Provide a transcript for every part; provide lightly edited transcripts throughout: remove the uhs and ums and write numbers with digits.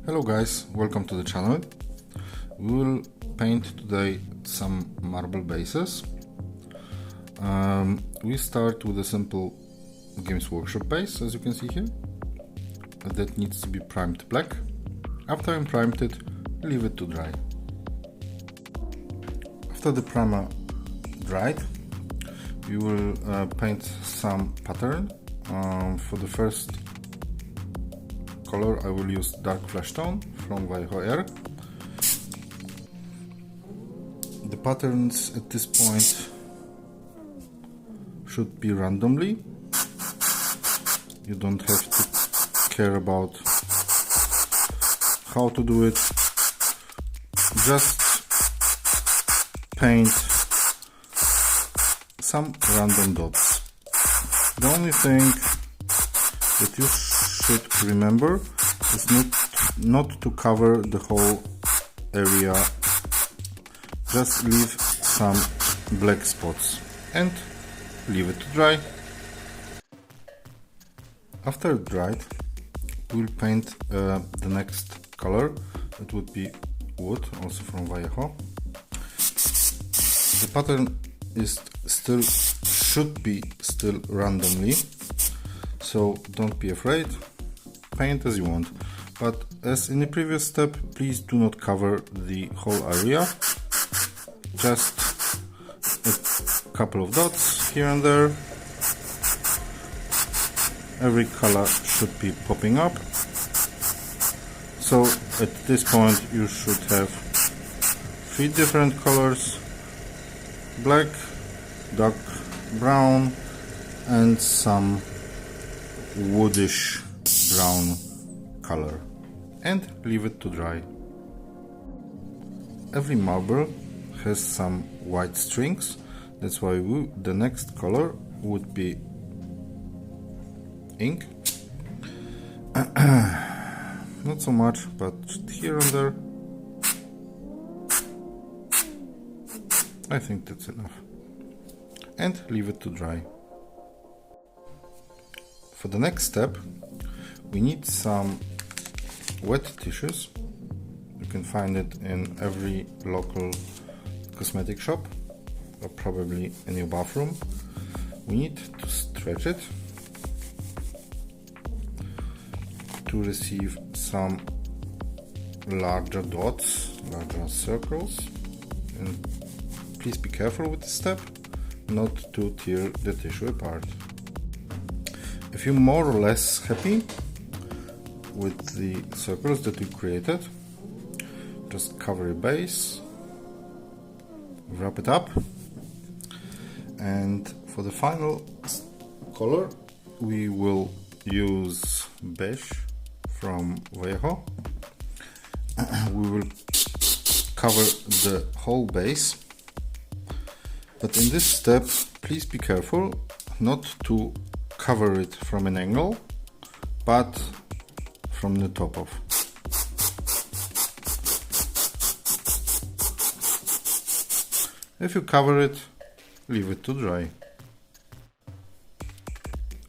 Hello guys, welcome to the channel. We will paint today some marble bases. We start with a simple Games Workshop base, as you can see here, that needs to be primed black. After I primed it, leave it to dry. After the primer dried, we will paint some pattern. For the first color I will use dark flesh tone from Warhammer. The patterns at this point should be randomly. You don't have to care about how to do it. Just paint some random dots. The only thing that you should remember is not to cover the whole area. Just leave some black spots and leave it to dry. After it dried, we'll paint the next color. It would be wood, also from Warhammer. The pattern is should be still randomly, so don't be afraid, paint as you want, but as in the previous step, please do not cover the whole area, just a couple of dots here and there. Every color should be popping up, so at this point you should have 3 different colors: black, dark brown and some woodish brown color, and leave it to dry. Every marble has some white strings, that's why the next color would be ink. Not so much, but here and there. I think that's enough. And leave it to dry. For the next step, we need some wet tissues. You can find it in every local cosmetic shop or probably in your bathroom. We need to stretch it to receive some larger dots, larger circles, and please be careful with this step, not to tear the tissue apart. If you're more or less happy with the circles that you created, just cover your base, wrap it up, and for the final color we will use beige from Warhammer. We will cover the whole base, but in this step please be careful not to cover it from an angle, but from the top of. If you cover it, leave it to dry.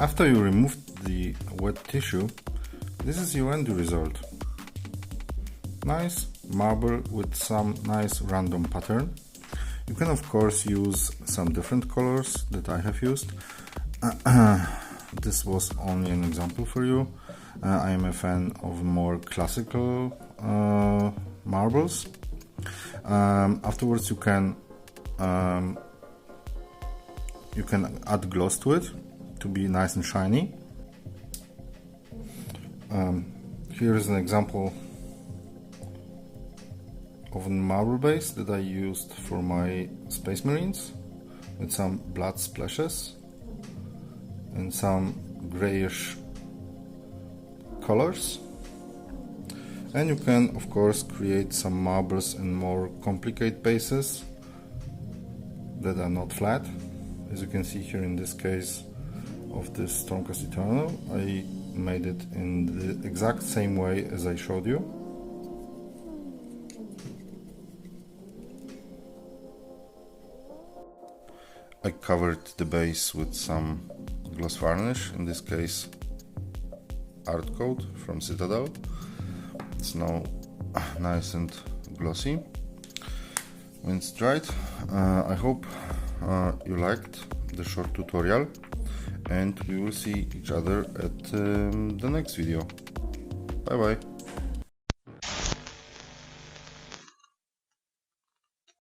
After you remove the wet tissue, this is your end result. Nice marble with some nice random pattern. You can of course use some different colors that I have used. This was only an example for you. I am a fan of more classical marbles. Afterwards you can add gloss to it to be nice and shiny. Here is an example of a marble base that I used for my Space Marines, with some blood splashes and some grayish colors. And you can of course create some marbles in more complicated bases that are not flat. As you can see here in this case of this Stormcast Eternal, I made it in the exact same way as I showed you. I covered the base with some gloss varnish, in this case Art Code from Citadel. It's now nice and glossy when it's dried. I hope you liked the short tutorial, and we will see each other at the next video. Bye bye.